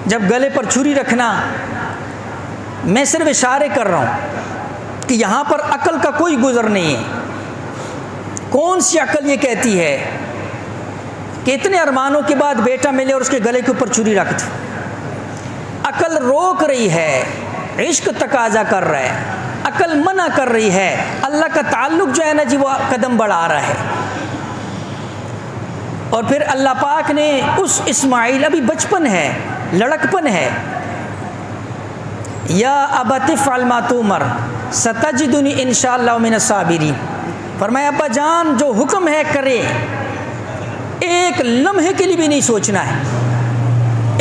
جب گلے پر چھری رکھنا، میں صرف اشارے کر رہا ہوں کہ یہاں پر عقل کا کوئی گزر نہیں ہے۔ کون سی عقل یہ کہتی ہے کہ اتنے ارمانوں کے بعد بیٹا ملے اور اس کے گلے کے اوپر چھری رکھ دو؟ عقل روک رہی ہے، عشق تقاضا کر رہا ہے، عقل منع کر رہی ہے، اللہ کا تعلق جو ہے نا جی وہ قدم بڑھا رہا ہے۔ اور پھر اللہ پاک نے اس اسماعیل، ابھی بچپن ہے، لڑکپن ہے، یا ابت افعل ما تؤمر ستجدنی انشاءاللہ من الصابرین، فرمایا ابا جان جو حکم ہے کرے، ایک لمحے کے لیے بھی نہیں سوچنا ہے،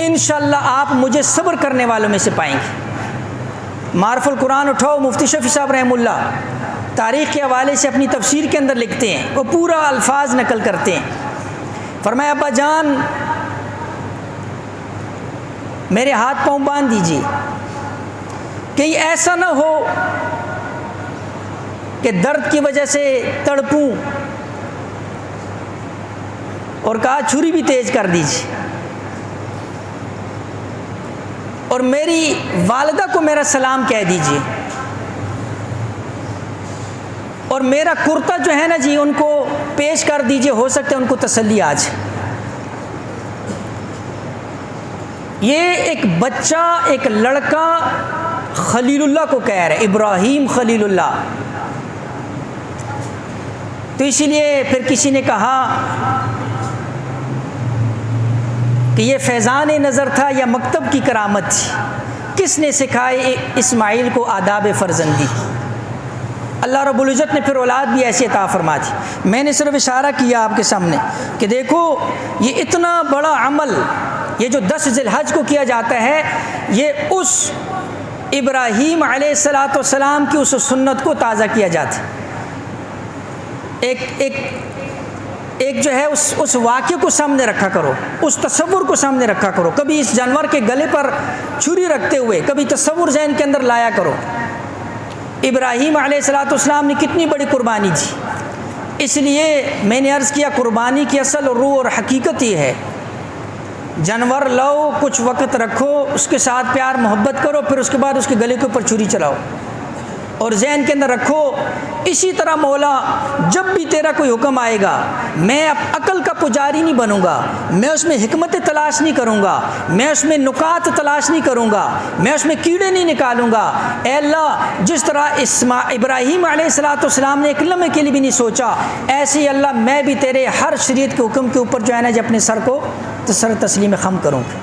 انشاءاللہ آپ مجھے صبر کرنے والوں میں سے پائیں گے۔ معرف القرآن اٹھاؤ، مفتی شفیع صاحب رحمہ اللہ تاریخ کے حوالے سے اپنی تفسیر کے اندر لکھتے ہیں، وہ پورا الفاظ نقل کرتے ہیں۔ فرمایا ابا جان میرے ہاتھ پاؤں باندھ دیجیے، کہیں ایسا نہ ہو کہ درد کی وجہ سے تڑپوں، اور کہا چھری بھی تیز کر دیجیے، اور میری والدہ کو میرا سلام کہہ دیجیے، اور میرا کرتا جو ہے نا جی ان کو پیش کر دیجیے، ہو سکتا ہے ان کو تسلی آ جائے۔ یہ ایک بچہ، ایک لڑکا خلیل اللہ کو کہہ رہے، ابراہیم خلیل اللہ۔ تو اسی لیے پھر کسی نے کہا کہ یہ فیضان نظر تھا یا مکتب کی کرامت تھی؟ کس نے سکھائے اسماعیل کو آداب فرزندی؟ اللہ رب العزت نے پھر اولاد بھی ایسی عطا فرما دی۔ میں نے صرف اشارہ کیا آپ کے سامنے کہ دیکھو یہ اتنا بڑا عمل، یہ جو 10 ذی الحج کو کیا جاتا ہے، یہ اس ابراہیم علیہ السلام کی اس سنت کو تازہ کیا جاتا ہے۔ ایک جو ہے اس واقعے کو سامنے رکھا کرو، اس تصور کو سامنے رکھا کرو، کبھی اس جانور کے گلے پر چھری رکھتے ہوئے کبھی تصور ذہن کے اندر لایا کرو۔ ابراہیم علیہ السلام نے کتنی بڑی قربانی دی، اس لیے میں نے عرض کیا قربانی کی اصل روح اور حقیقت یہ ہے، جانور لاؤ، کچھ وقت رکھو، اس کے ساتھ پیار محبت کرو، پھر اس کے بعد اس کے گلے کے اوپر چھری چلاؤ، اور ذہن کے اندر رکھو اسی طرح مولا جب بھی تیرا کوئی حکم آئے گا، میں اب عقل کا پجاری نہیں بنوں گا، میں اس میں حکمت تلاش نہیں کروں گا، میں اس میں نکات تلاش نہیں کروں گا، میں اس میں کیڑے نہیں نکالوں گا۔ اے اللہ جس طرح ابراہیم علیہ السلام نے ایک لمحے کے لیے بھی نہیں سوچا، ایسے ہی اللہ میں بھی تیرے ہر شریعت کے حکم کے اوپر جو ہے نا جی اپنے سر کو سر تسلیم خم کروں گا۔